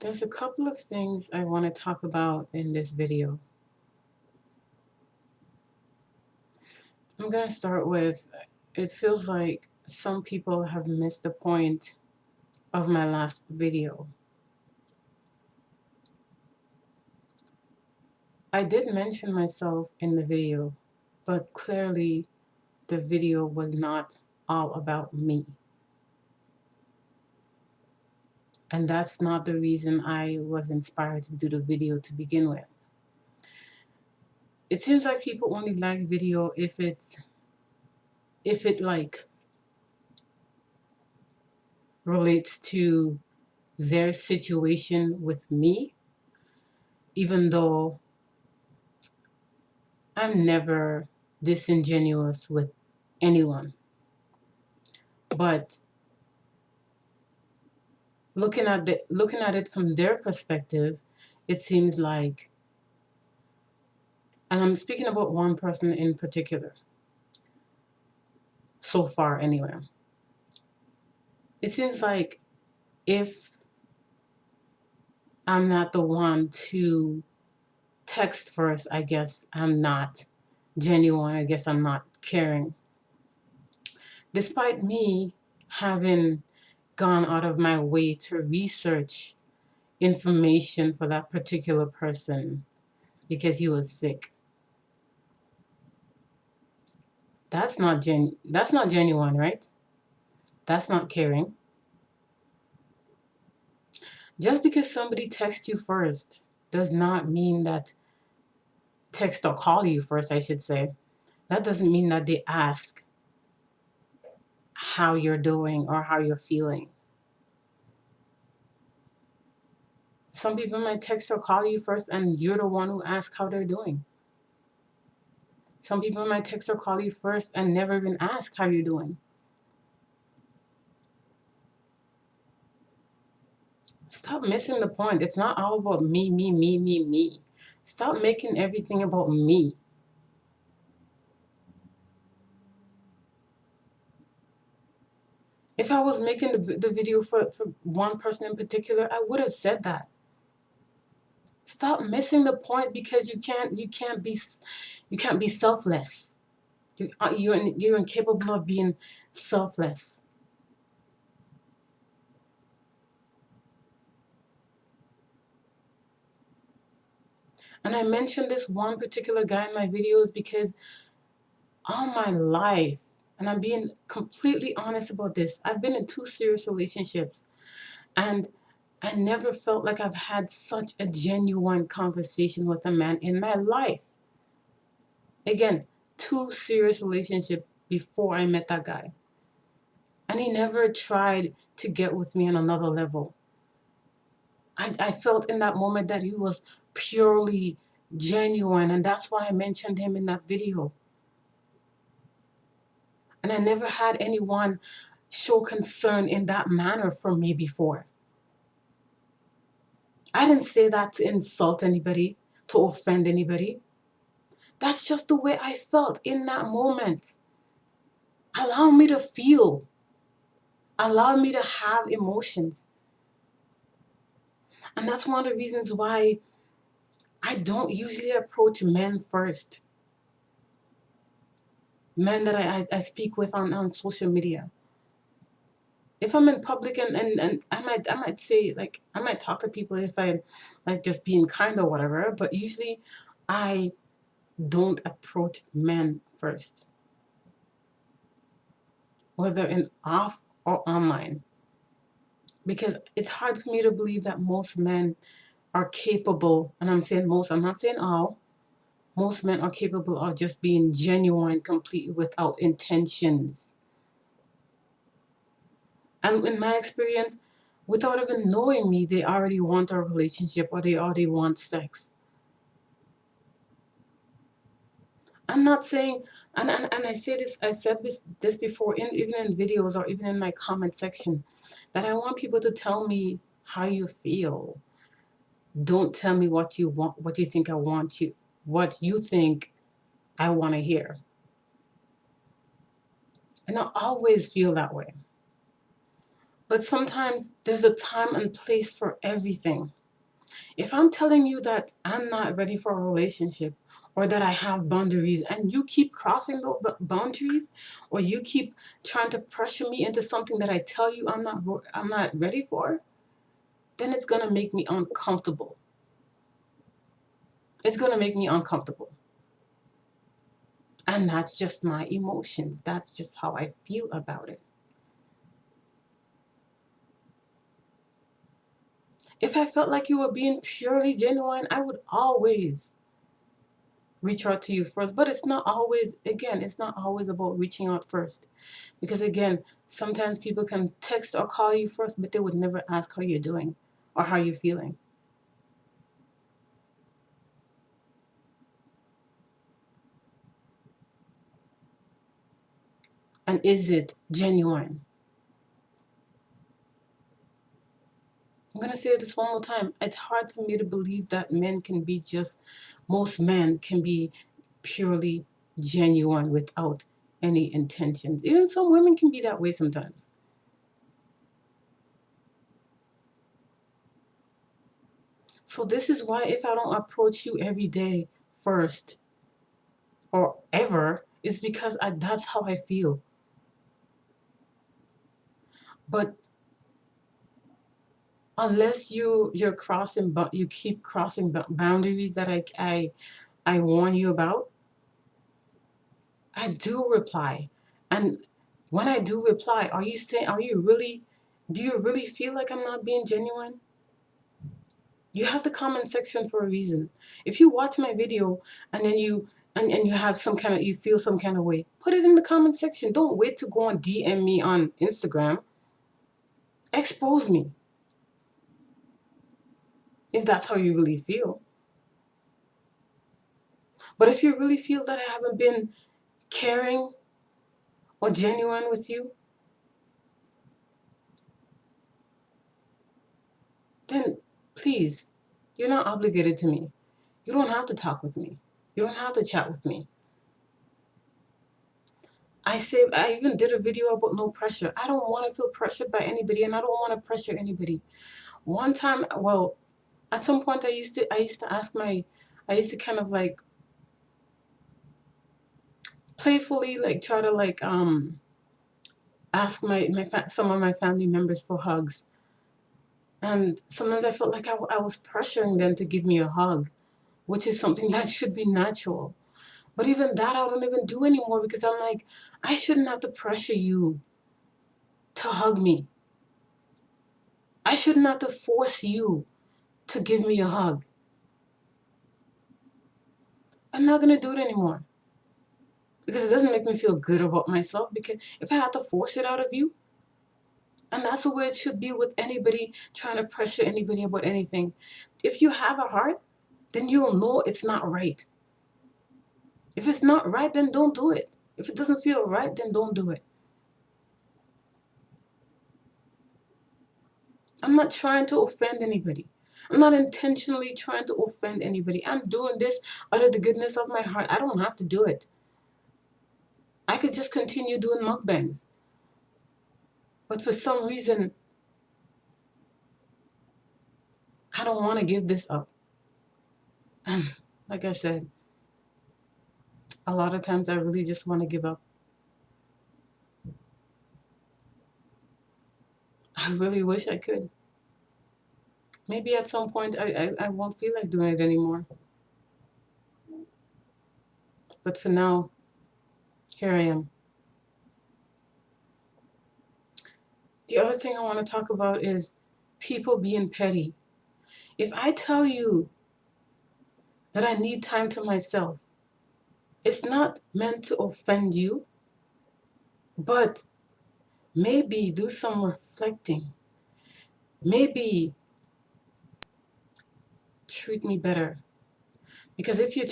There's a couple of things I want to talk about in this video. I'm going to start with, it feels like some people have missed the point of my last video. I did mention myself in the video, but clearly the video was not all about me. And that's not the reason I was inspired to do the video to begin with. It seems like people only like video if it like relates to their situation with me, even though I'm never disingenuous with anyone. But looking at it from their perspective, it seems like, and I'm speaking about one person in particular, so far anyway. It seems like if I'm not the one to text first, I guess I'm not genuine. I guess I'm not caring. Despite me having gone out of my way to research information for that particular person because he was sick. That's not genuine, right? That's not caring. Just because somebody texts you first does not mean that text or call you first, I should say. That doesn't mean that they ask how you're doing or how you're feeling. Some people might text or call you first and you're the one who asks how they're doing. Some people might text or call you first and never even ask how you're doing. Stop missing the point. It's not all about me, me, me, me, me. Stop making everything about me. If I was making the video for one person in particular, I would have said that. Stop missing the point because you can't be selfless. You're incapable of being selfless. And I mentioned this one particular guy in my videos because all my life, and I'm being completely honest about this, I've been in 2 serious relationships, and I never felt like I've had such a genuine conversation with a man in my life. Again, 2 serious relationships before I met that guy. And he never tried to get with me on another level. I felt in that moment that he was purely genuine, and that's why I mentioned him in that video. And I never had anyone show concern in that manner for me before. I didn't say that to insult anybody, to offend anybody. That's just the way I felt in that moment. Allow me to feel. Allow me to have emotions. And that's one of the reasons why I don't usually approach men first. Men that I speak with on social media. If I'm in public and I might say, like, I might talk to people if I like just being kind or whatever, but usually I don't approach men first, whether in off or online, because it's hard for me to believe that most men are capable, and I'm saying most, I'm not saying all, most men are capable of just being genuine completely without intentions. And in my experience, without even knowing me, they already want a relationship or they already want sex. I'm not saying, and I say this, I said this before, even in videos or even in my comment section, that I want people to tell me how you feel. Don't tell me what you want, what you think I want you, what you think I want to hear. And I always feel that way. But sometimes there's a time and place for everything. If I'm telling you that I'm not ready for a relationship or that I have boundaries and you keep crossing those boundaries or you keep trying to pressure me into something that I tell you I'm not ready for, then it's going to make me uncomfortable. It's going to make me uncomfortable. And that's just my emotions. That's just how I feel about it. If I felt like you were being purely genuine, I would always reach out to you first. But it's not always, again, it's not always about reaching out first. Because again, sometimes people can text or call you first, but they would never ask how you're doing or how you're feeling. And is it genuine? I'm going to say this one more time. It's hard for me to believe that most men can be purely genuine without any intentions. Even some women can be that way sometimes. So this is why if I don't approach you every day first or ever, it's because that's how I feel. But unless you're crossing, but you keep crossing boundaries that I warn you about, I do reply. And when I do reply, do you really feel like I'm not being genuine? You have the comment section for a reason. If you watch my video and then you have you feel some kind of way, put it in the comment section. Don't wait to go and DM me on Instagram. Expose me if that's how you really feel. But if you really feel that I haven't been caring or genuine with you, then please, you're not obligated to me. You don't have to talk with me. You don't have to chat with me. I even did a video about no pressure. I don't want to feel pressured by anybody and I don't want to pressure anybody. One time, well, at some point I used to kind of like playfully like try to like ask some of my family members for hugs. And sometimes I felt like I was pressuring them to give me a hug, which is something that should be natural. But even that I don't even do anymore because I'm like, I shouldn't have to pressure you to hug me. I shouldn't have to force you to give me a hug. I'm not gonna do it anymore. Because it doesn't make me feel good about myself. Because if I had to force it out of you, and that's the way it should be with anybody trying to pressure anybody about anything. If you have a heart, then you'll know it's not right. If it's not right, then don't do it. If it doesn't feel right, then don't do it. I'm not trying to offend anybody. I'm not intentionally trying to offend anybody. I'm doing this out of the goodness of my heart. I don't have to do it. I could just continue doing mukbangs. But for some reason, I don't want to give this up. And like I said, a lot of times I really just want to give up. I really wish I could. Maybe at some point I won't feel like doing it anymore. But for now, here I am. The other thing I want to talk about is people being petty. If I tell you that I need time to myself, it's not meant to offend you, but maybe do some reflecting. Maybe treat me better. Because if you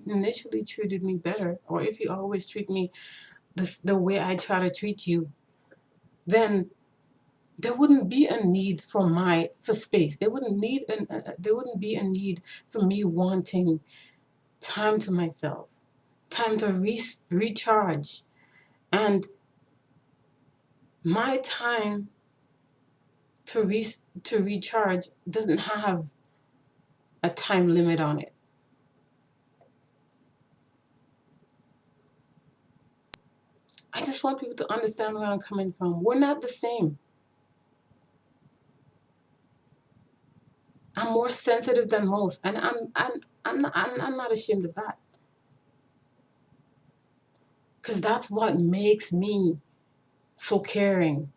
initially treated me better, or if you always treat me the way I try to treat you, then there wouldn't be a need for space. There wouldn't be a need for me wanting time to myself, time to recharge, and my time to recharge doesn't have a time limit on it. I just want people to understand where I'm coming from. We're not the same. I'm more sensitive than most, and I'm not ashamed of that. Because that's what makes me so caring.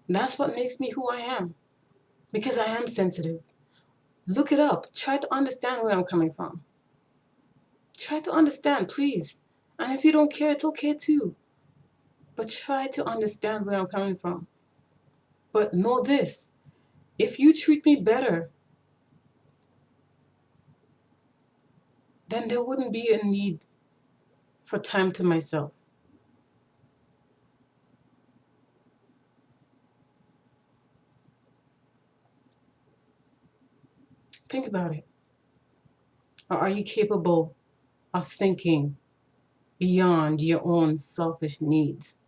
That's what makes me who I am. Because I am sensitive. Look it up. Try to understand where I'm coming from. Try to understand, please. And if you don't care, it's okay too. But try to understand where I'm coming from. But know this, if you treat me better, then there wouldn't be a need for time to myself. Think about it. Or are you capable of thinking beyond your own selfish needs?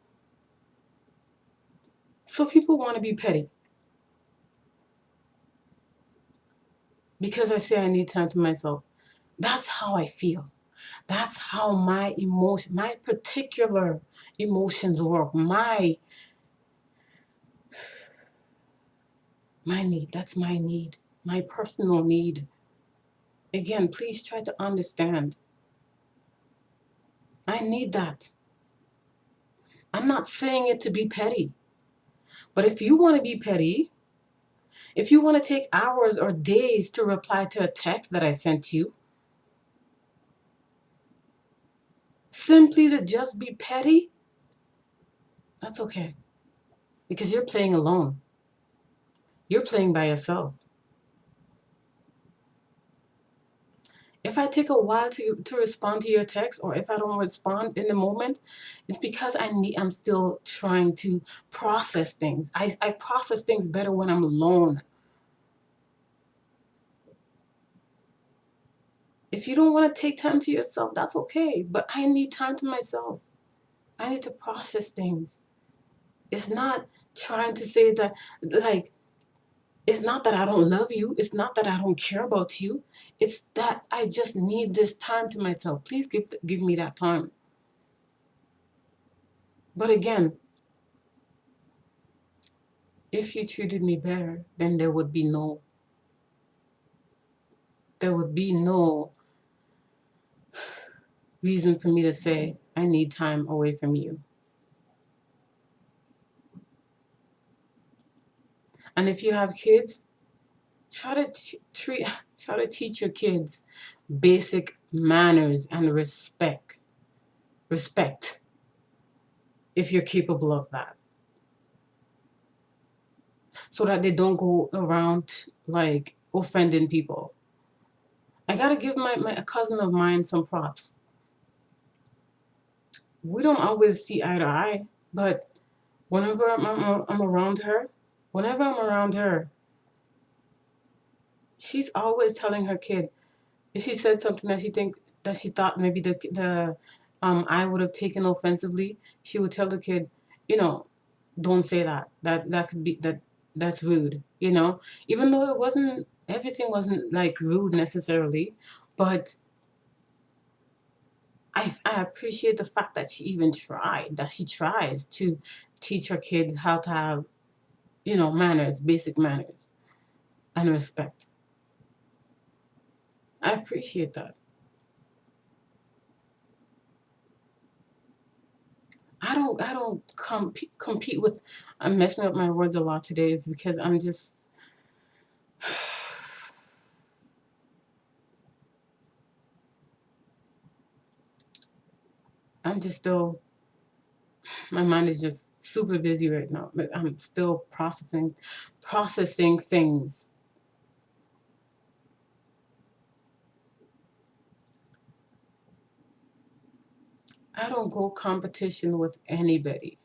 So people want to be petty because I say I need time to myself. That's how I feel. That's how my particular emotions work. My need, that's my need, my personal need. Again, please try to understand. I need that. I'm not saying it to be petty. But if you want to be petty, if you want to take hours or days to reply to a text that I sent you, simply to just be petty, that's okay. Because you're playing alone. You're playing by yourself. If I take a while to respond to your text, or if I don't respond in the moment, it's because I'm still trying to process things. I process things better when I'm alone. If you don't want to take time to yourself, that's okay. But I need time to myself. I need to process things. It's not trying to say that, like, it's not that I don't love you. It's not that I don't care about you. It's that I just need this time to myself. Please give me that time. But again, if you treated me better, then there would be no reason for me to say I need time away from you. And if you have kids, try to try to teach your kids basic manners and respect if you're capable of that, so that they don't go around like offending people. I gotta give my a cousin of mine some props. We don't always see eye to eye, but whenever I'm around her, whenever I'm around her, she's always telling her kid, if she said something that she thought maybe the I would have taken offensively, she would tell the kid, you know, don't say that. That could be that's rude, you know? Even though everything wasn't like rude necessarily, but I appreciate the fact that she even tried, that she tries to teach her kid how to have, manners, basic manners and respect. I appreciate that. I don't compete with. I'm messing up my words a lot today is because I'm just still, my mind is just super busy right now. But I'm still processing things. I don't go competition with anybody.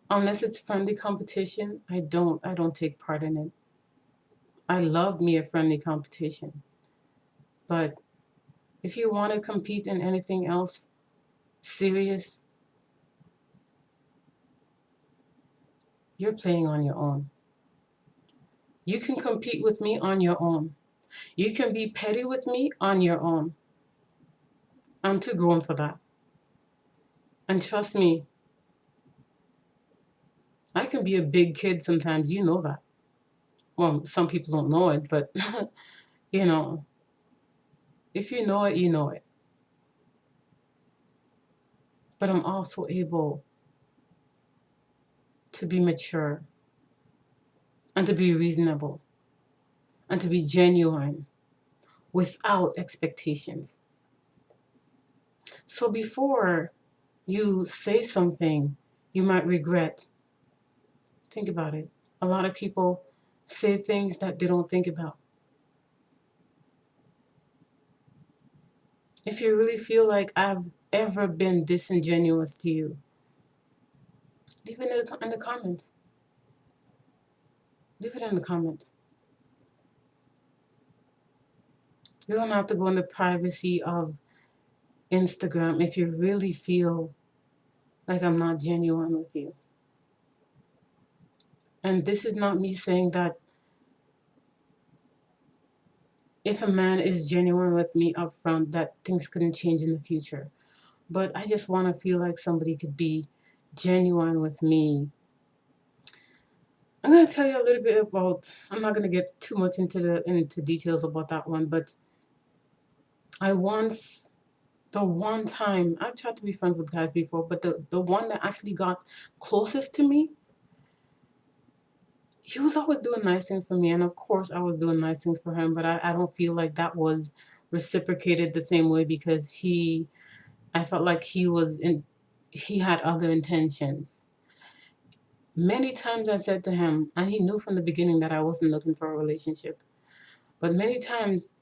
Unless it's friendly competition, I don't take part in it. I love me a friendly competition. But if you want to compete in anything else serious, you're playing on your own. You can compete with me on your own. You can be petty with me on your own. I'm too grown for that. And trust me, I can be a big kid sometimes. You know that. Well, some people don't know it, but you know, if you know it, you know it. But I'm also able to be mature and to be reasonable and to be genuine without expectations. So before you say something you might regret, think about it. A lot of people say things that they don't think about. If you really feel like I've ever been disingenuous to you, leave it in the comments. Leave it in the comments. You don't have to go in the privacy of Instagram if you really feel like I'm not genuine with you. And this is not me saying that if a man is genuine with me up front, that things couldn't change in the future. But I just want to feel like somebody could be genuine with me. I'm going to tell you a little bit about, I'm not going to get too much into details about that one, but the one time, I've tried to be friends with guys before, but the one that actually got closest to me, he was always doing nice things for me. And of course, I was doing nice things for him, but I don't feel like that was reciprocated the same way because I felt like he had other intentions. Many times I said to him, and he knew from the beginning that I wasn't looking for a relationship, but many times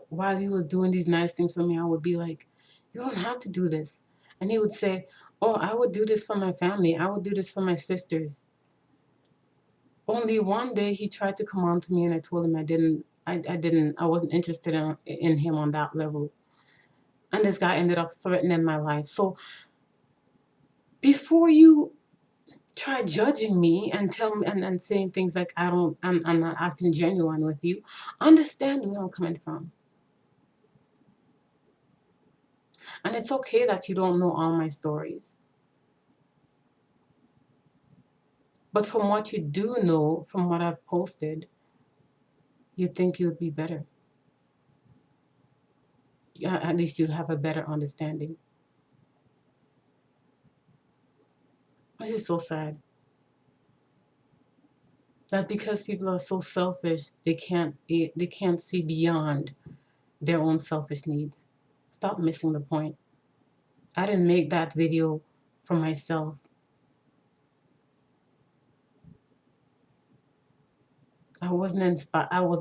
while he was doing these nice things for me, I would be like, you don't have to do this. And he would say, oh, I would do this for my family. I would do this for my sisters. Only one day he tried to come on to me and I told him I wasn't interested in him on that level. And this guy ended up threatening my life. So before you try judging me and tell me and saying things like I'm not acting genuine with you, understand where I'm coming from. And it's okay that you don't know all my stories. But from what you do know, from what I've posted, you think you'd be better. Yeah, at least you'd have a better understanding. This is so sad. That because people are so selfish, they can't see beyond their own selfish needs. Stop missing the point. I didn't make that video for myself. I was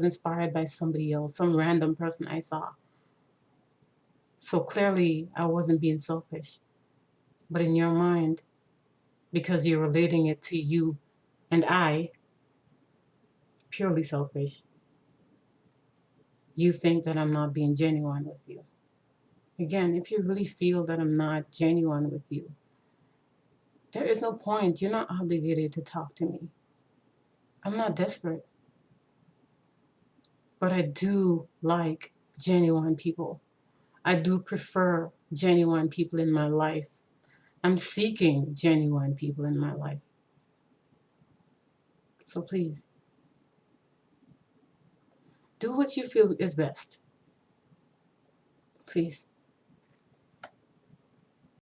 inspired by somebody else, some random person I saw. So clearly I wasn't being selfish. But in your mind, because you're relating it to you and I, purely selfish, you think that I'm not being genuine with you. Again, if you really feel that I'm not genuine with you, there is no point. You're not obligated to talk to me. I'm not desperate. But I do like genuine people. I do prefer genuine people in my life. I'm seeking genuine people in my life. So please, do what you feel is best. Please.